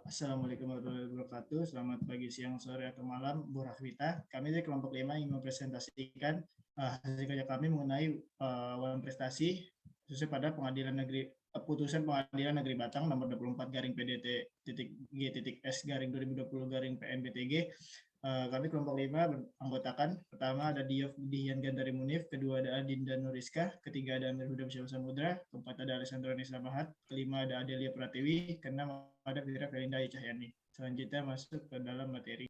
Assalamualaikum warahmatullahi wabarakatuh. Selamat pagi, siang, sore, atau malam, Bu Rahwita. Kami dari kelompok 5 ingin mempresentasikan hasil kerja kami mengenai wan prestasi khususnya pada putusan Pengadilan Negeri Batang nomor 24 garing PDT G.S garing 2020 garing PNBTG. Kami kelompok 5 beranggotakan. Pertama ada Diof Dihian Gandari Munif, kedua ada Adinda Nuriska, ketiga ada Amir Huda Syam Samudra, keempat ada Alessandro Nisa Mahat, kelima ada Adelia Pratiwi, keenam ada Fira Felinda Cahyani. Selanjutnya masuk ke dalam materi.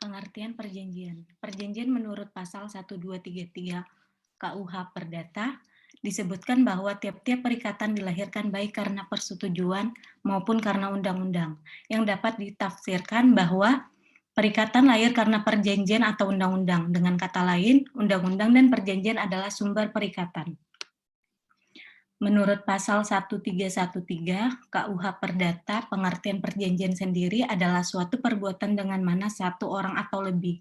Pengertian perjanjian. Perjanjian menurut pasal 1233 KUH Perdata disebutkan bahwa tiap-tiap perikatan dilahirkan baik karena persetujuan maupun karena undang-undang, yang dapat ditafsirkan bahwa perikatan lahir karena perjanjian atau undang-undang. Dengan kata lain, undang-undang dan perjanjian adalah sumber perikatan. Menurut pasal 1313 KUH Perdata, pengertian perjanjian sendiri adalah suatu perbuatan dengan mana satu orang atau lebih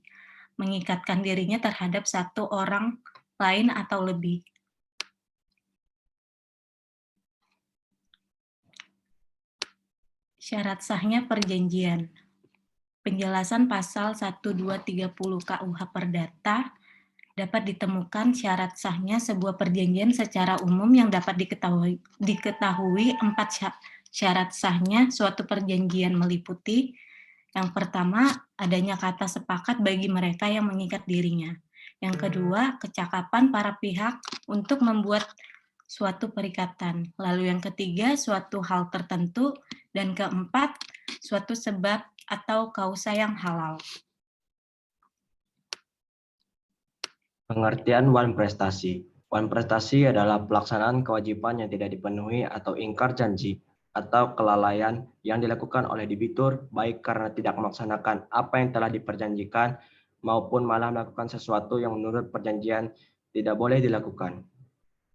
mengikatkan dirinya terhadap satu orang lain atau lebih. Syarat sahnya perjanjian. Penjelasan pasal 1230 KUH Perdata dapat ditemukan syarat sahnya sebuah perjanjian secara umum yang dapat diketahui 4 syarat sahnya suatu perjanjian meliputi: yang pertama, adanya kata sepakat bagi mereka yang mengikat dirinya. Yang kedua, kecakapan para pihak untuk membuat suatu perikatan. Lalu yang ketiga, suatu hal tertentu. Dan keempat, suatu sebab atau kausa yang halal. Pengertian wan prestasi. Wan prestasi adalah pelaksanaan kewajiban yang tidak dipenuhi atau ingkar janji atau kelalaian yang dilakukan oleh debitur baik karena tidak melaksanakan apa yang telah diperjanjikan maupun malah melakukan sesuatu yang menurut perjanjian tidak boleh dilakukan.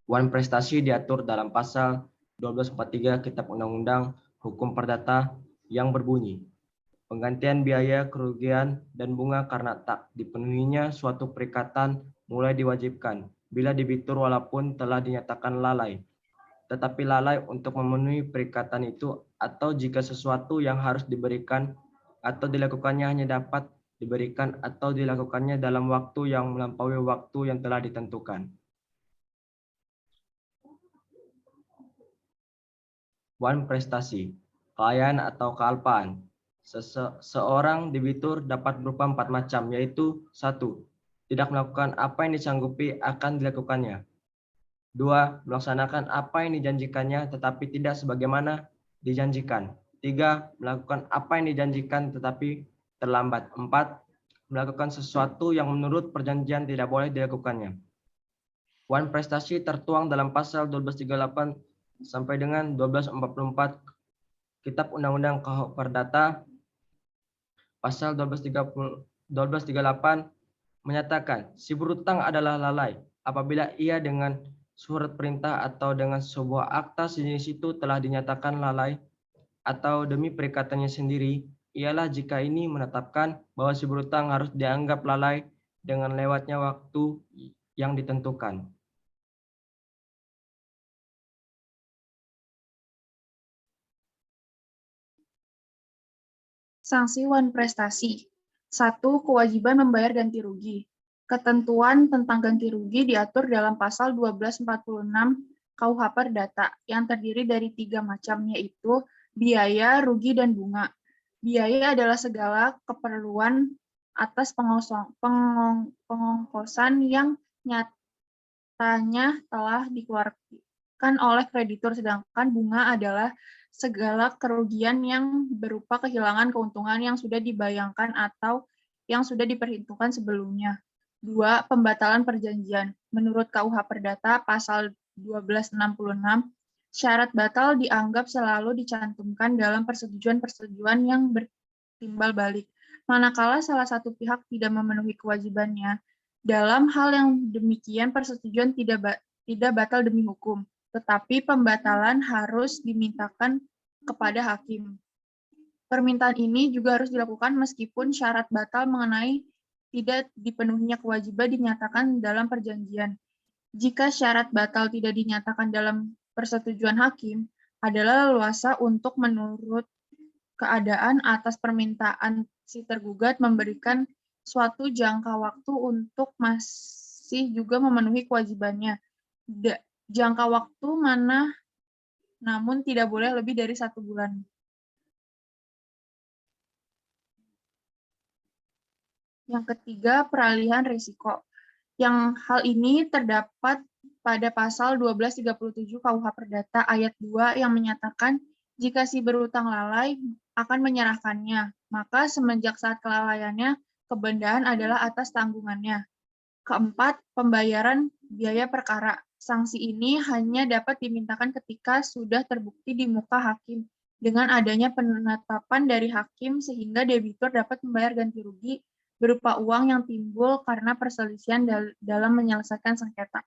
Wan prestasi diatur dalam pasal 1243 Kitab Undang-Undang Hukum Perdata yang berbunyi, penggantian biaya, kerugian, dan bunga karena tak dipenuhinya suatu perikatan mulai diwajibkan bila debitur walaupun telah dinyatakan lalai, tetapi lalai untuk memenuhi perikatan itu, atau jika sesuatu yang harus diberikan atau dilakukannya hanya dapat diberikan atau dilakukannya dalam waktu yang melampaui waktu yang telah ditentukan. Wan prestasi, kelalaian atau kealpaan. Seorang debitur dapat berupa 4 macam, yaitu 1. Tidak melakukan apa yang disanggupi akan dilakukannya. 2. Melaksanakan apa yang dijanjikannya tetapi tidak sebagaimana dijanjikan. 3. Melakukan apa yang dijanjikan tetapi terlambat. 4. Melakukan sesuatu yang menurut perjanjian tidak boleh dilakukannya. Wan prestasi tertuang dalam pasal 1238 sampai dengan 1244 Kitab Undang-Undang KUH Perdata. Pasal 1238 menyatakan si berutang adalah lalai apabila ia dengan surat perintah atau dengan sebuah akta sejenis itu telah dinyatakan lalai atau demi perikatannya sendiri, ialah jika ini menetapkan bahwa si berutang harus dianggap lalai dengan lewatnya waktu yang ditentukan. Sanksi wan prestasi. 1. Kewajiban membayar ganti rugi. Ketentuan tentang ganti rugi diatur dalam pasal 1246 KUH Perdata yang terdiri dari 3 macam, yaitu biaya, rugi, dan bunga. Biaya adalah segala keperluan atas pengongkosan yang nyatanya telah dikeluarkan oleh kreditur, sedangkan bunga adalah segala kerugian yang berupa kehilangan keuntungan yang sudah dibayangkan atau yang sudah diperhitungkan sebelumnya. 2. Pembatalan perjanjian. Menurut KUH Perdata pasal 1266, syarat batal dianggap selalu dicantumkan dalam persetujuan-persetujuan yang bertimbal balik. Manakala salah satu pihak tidak memenuhi kewajibannya, dalam hal yang demikian persetujuan tidak batal demi hukum, tetapi pembatalan harus dimintakan kepada hakim. Permintaan ini juga harus dilakukan meskipun syarat batal mengenai tidak dipenuhinya kewajiban dinyatakan dalam perjanjian. Jika syarat batal tidak dinyatakan dalam persetujuan hakim, adalah leluasa untuk menurut keadaan atas permintaan si tergugat memberikan suatu jangka waktu untuk masih juga memenuhi kewajibannya. Jangka waktu mana namun tidak boleh lebih dari 1 bulan. Yang ketiga, peralihan risiko. Yang hal ini terdapat pada pasal 1237 KUH Perdata ayat 2 yang menyatakan jika si berutang lalai akan menyerahkannya, maka semenjak saat kelalaiannya, kebendaan adalah atas tanggungannya. Keempat, pembayaran biaya perkara. Sanksi ini hanya dapat dimintakan ketika sudah terbukti di muka hakim dengan adanya penetapan dari hakim sehingga debitur dapat membayar ganti rugi berupa uang yang timbul karena perselisihan dalam menyelesaikan sengketa.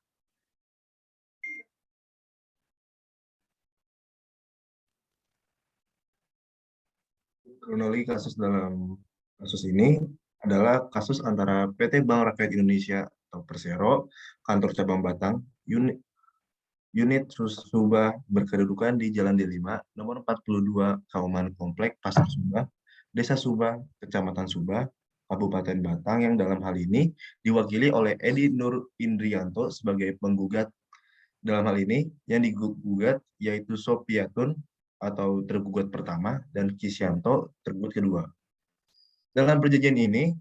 Kronologi kasus dalam kasus ini adalah kasus antara PT Bank Rakyat Indonesia atau Persero, kantor cabang Batang, unit Subah berkedudukan di Jalan D5, nomor 42, Kauman Komplek, Pasar Subah, Desa Subah, Kecamatan Subah, Kabupaten Batang, yang dalam hal ini diwakili oleh Edi Nur Indrianto sebagai penggugat. Dalam hal ini, yang digugat yaitu Sopiatun atau tergugat pertama dan Kisyanto tergugat kedua. Dalam perjanjian ini,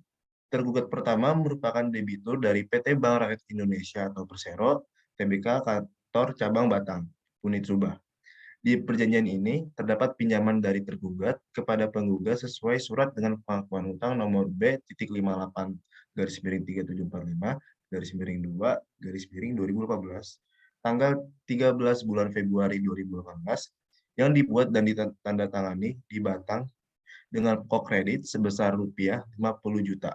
tergugat pertama merupakan debitur dari PT Bank Rakyat Indonesia atau Persero, Tbk Kantor Cabang Batang, Unit Subah. Di perjanjian ini terdapat pinjaman dari tergugat kepada penggugat sesuai surat dengan pengakuan hutang nomor B.58/35-2/2018 tanggal 13 bulan Februari 2018 yang dibuat dan ditandatangani di Batang dengan pokok kredit sebesar rupiah 50 juta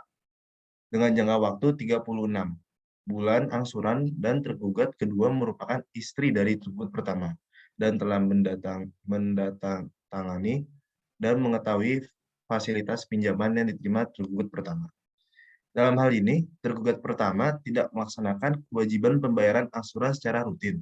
dengan jangka waktu 36 bulan angsuran, dan tergugat kedua merupakan istri dari tergugat pertama dan telah mendatangani dan mengetahui fasilitas pinjaman yang diterima tergugat pertama. Dalam hal ini, tergugat pertama tidak melaksanakan kewajiban pembayaran angsuran secara rutin.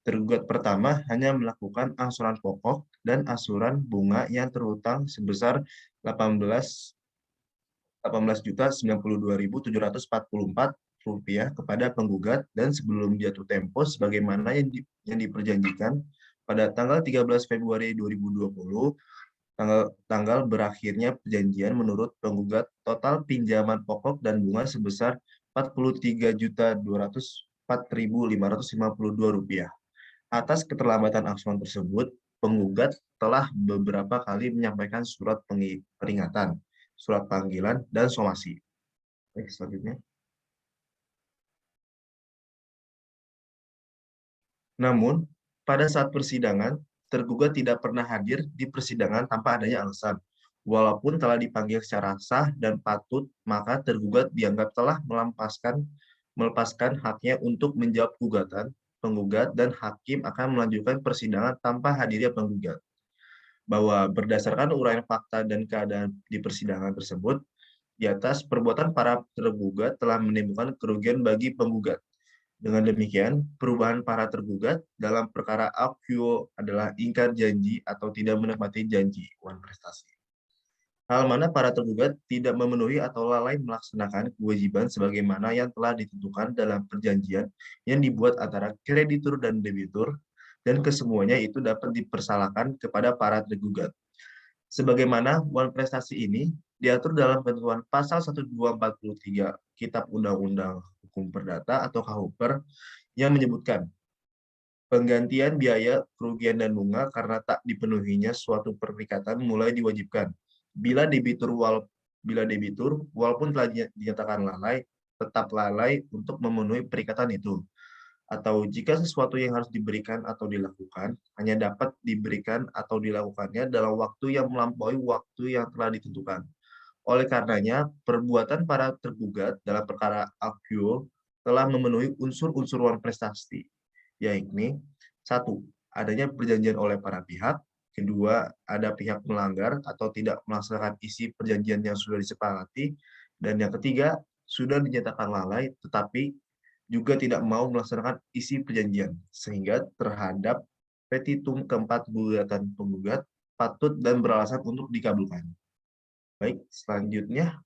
Tergugat pertama hanya melakukan angsuran pokok dan angsuran bunga yang terhutang sebesar 18.092.744 rupiah kepada penggugat dan sebelum jatuh tempo sebagaimana yang diperjanjikan pada tanggal 13 Februari 2020, tanggal berakhirnya perjanjian menurut penggugat total pinjaman pokok dan bunga sebesar Rp43.204.552. Atas keterlambatan angsuran tersebut, penggugat telah beberapa kali menyampaikan surat peringatan, surat panggilan, dan somasi. Baik, selanjutnya. Namun, pada saat persidangan, tergugat tidak pernah hadir di persidangan tanpa adanya alasan. Walaupun telah dipanggil secara sah dan patut, maka tergugat dianggap telah melepaskan haknya untuk menjawab gugatan penggugat dan hakim akan melanjutkan persidangan tanpa hadirnya penggugat. Bahwa berdasarkan uraian fakta dan keadaan di persidangan tersebut, di atas perbuatan para tergugat telah menimbulkan kerugian bagi penggugat. Dengan demikian, perubahan para tergugat dalam perkara akuo adalah ingkar janji atau tidak menepati janji uang prestasi. Hal mana para tergugat tidak memenuhi atau lalai melaksanakan kewajiban sebagaimana yang telah ditentukan dalam perjanjian yang dibuat antara kreditur dan debitur, dan kesemuanya itu dapat dipersalahkan kepada para tergugat. Sebagaimana uang prestasi ini diatur dalam ketentuan pasal 1243 Kitab Undang-Undang Hukum Perdata atau KUHP yang menyebutkan penggantian biaya, kerugian, dan bunga karena tak dipenuhinya suatu perikatan mulai diwajibkan bila debitur walaupun telah dinyatakan lalai, tetap lalai untuk memenuhi perikatan itu. Atau jika sesuatu yang harus diberikan atau dilakukan hanya dapat diberikan atau dilakukannya dalam waktu yang melampaui waktu yang telah ditentukan. Oleh karenanya, perbuatan para tergugat dalam perkara akuo telah memenuhi unsur-unsur uang prestasi, yakni 1. Adanya perjanjian oleh para pihak, 2. Ada pihak melanggar atau tidak melaksanakan isi perjanjian yang sudah disepakati, dan yang ketiga, sudah dinyatakan lalai tetapi juga tidak mau melaksanakan isi perjanjian, sehingga terhadap petitum keempat gugatan penggugat patut dan beralasan untuk dikabulkan. Baik, selanjutnya.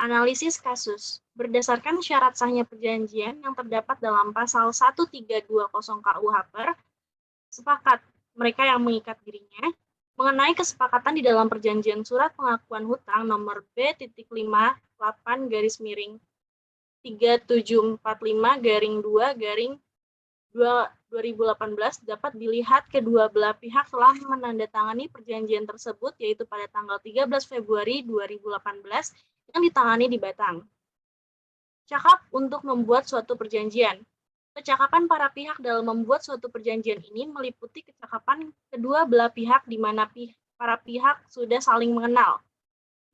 Analisis kasus. Berdasarkan syarat sahnya perjanjian yang terdapat dalam pasal 1320 KUH, sepakat mereka yang mengikat dirinya mengenai kesepakatan di dalam perjanjian surat pengakuan hutang nomor B.3745-3745-2/2018 dapat dilihat kedua belah pihak telah menandatangani perjanjian tersebut, yaitu pada tanggal 13 Februari 2018 yang ditangani di Batang. Cakap untuk membuat suatu perjanjian. Kecakapan para pihak dalam membuat suatu perjanjian ini meliputi kecakapan kedua belah pihak di mana para pihak sudah saling mengenal.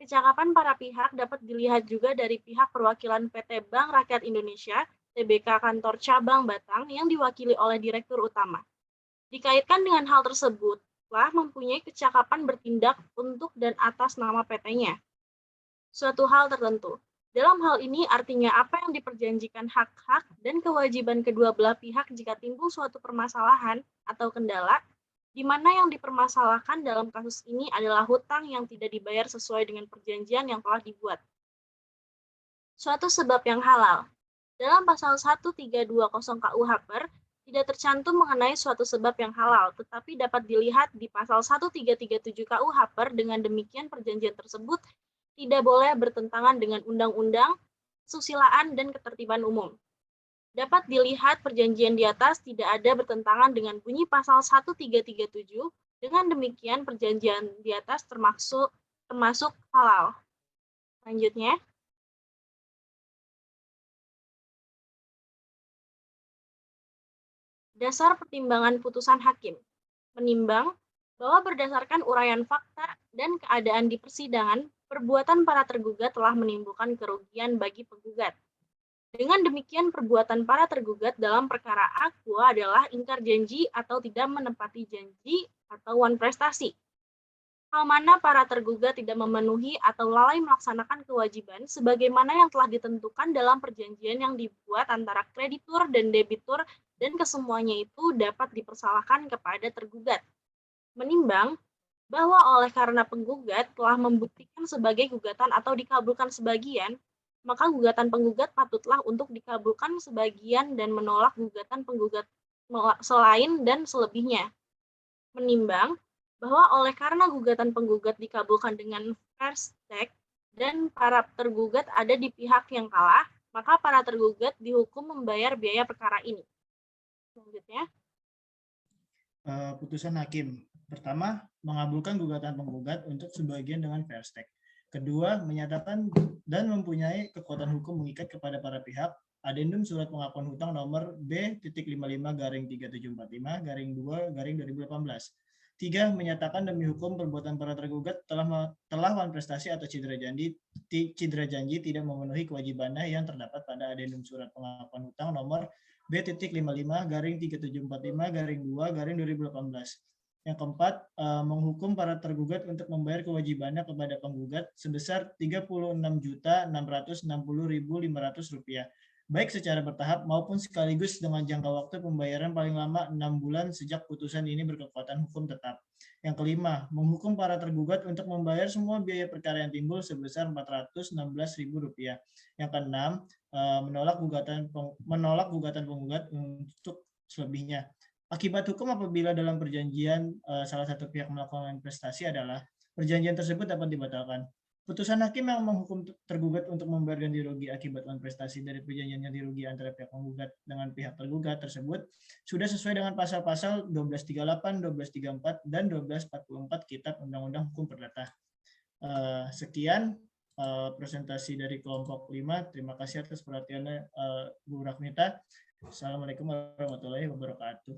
Kecakapan para pihak dapat dilihat juga dari pihak perwakilan PT Bank Rakyat Indonesia, TBK Kantor Cabang Batang yang diwakili oleh Direktur Utama. Dikaitkan dengan hal tersebut, telah mempunyai kecakapan bertindak untuk dan atas nama PT-nya. Suatu hal tertentu. Dalam hal ini artinya apa yang diperjanjikan hak-hak dan kewajiban kedua belah pihak jika timbul suatu permasalahan atau kendala, di mana yang dipermasalahkan dalam kasus ini adalah hutang yang tidak dibayar sesuai dengan perjanjian yang telah dibuat. Suatu sebab yang halal. Dalam pasal 1320 KUH tidak tercantum mengenai suatu sebab yang halal, tetapi dapat dilihat di pasal 1337 KUH. Dengan demikian perjanjian tersebut tidak boleh bertentangan dengan undang-undang, kesusilaan, dan ketertiban umum. Dapat dilihat perjanjian di atas tidak ada bertentangan dengan bunyi pasal 1337, dengan demikian perjanjian di atas termasuk halal. Selanjutnya, dasar pertimbangan putusan hakim. Menimbang bahwa berdasarkan uraian fakta dan keadaan di persidangan, perbuatan para tergugat telah menimbulkan kerugian bagi penggugat. Dengan demikian, perbuatan para tergugat dalam perkara aqua adalah ingkar janji atau tidak menepati janji atau wan prestasi. Hal mana para tergugat tidak memenuhi atau lalai melaksanakan kewajiban sebagaimana yang telah ditentukan dalam perjanjian yang dibuat antara kreditur dan debitur, dan kesemuanya itu dapat dipersalahkan kepada tergugat. Menimbang bahwa oleh karena penggugat telah membuktikan sebagai gugatan atau dikabulkan sebagian, maka gugatan penggugat patutlah untuk dikabulkan sebagian dan menolak gugatan penggugat selain dan selebihnya. Menimbang bahwa oleh karena gugatan penggugat dikabulkan dengan fair stake dan para tergugat ada di pihak yang kalah, maka para tergugat dihukum membayar biaya perkara ini. Selanjutnya, putusan hakim. Pertama, mengabulkan gugatan penggugat untuk sebagian dengan fair stake. Kedua, menyatakan dan mempunyai kekuatan hukum mengikat kepada para pihak adendum surat pengakuan hutang nomor B.55-375-2/2018. Tiga, menyatakan demi hukum perbuatan para tergugat telah wan prestasi atau cedera janji tidak memenuhi kewajibannya yang terdapat pada adendum surat pengakuan hutang nomor B.55-375-2/2018. Yang keempat, menghukum para tergugat untuk membayar kewajibannya kepada penggugat sebesar Rp36.660.500, baik secara bertahap maupun sekaligus dengan jangka waktu pembayaran paling lama 6 bulan sejak putusan ini berkekuatan hukum tetap. Yang kelima, menghukum para tergugat untuk membayar semua biaya perkara yang timbul sebesar Rp416.000. Yang keenam, menolak gugatan penggugat untuk selebihnya. Akibat hukum apabila dalam perjanjian salah satu pihak melakukan prestasi adalah perjanjian tersebut dapat dibatalkan. Putusan hakim yang menghukum tergugat untuk membayar ganti rugi akibat prestasi dari perjanjian ganti rugi antara pihak penggugat dengan pihak tergugat tersebut sudah sesuai dengan pasal-pasal 1238, 1234, dan 1244 Kitab Undang-Undang Hukum Perdata. Sekian presentasi dari kelompok 5. Terima kasih atas perhatiannya Bu Rafnita. Assalamualaikum warahmatullahi wabarakatuh.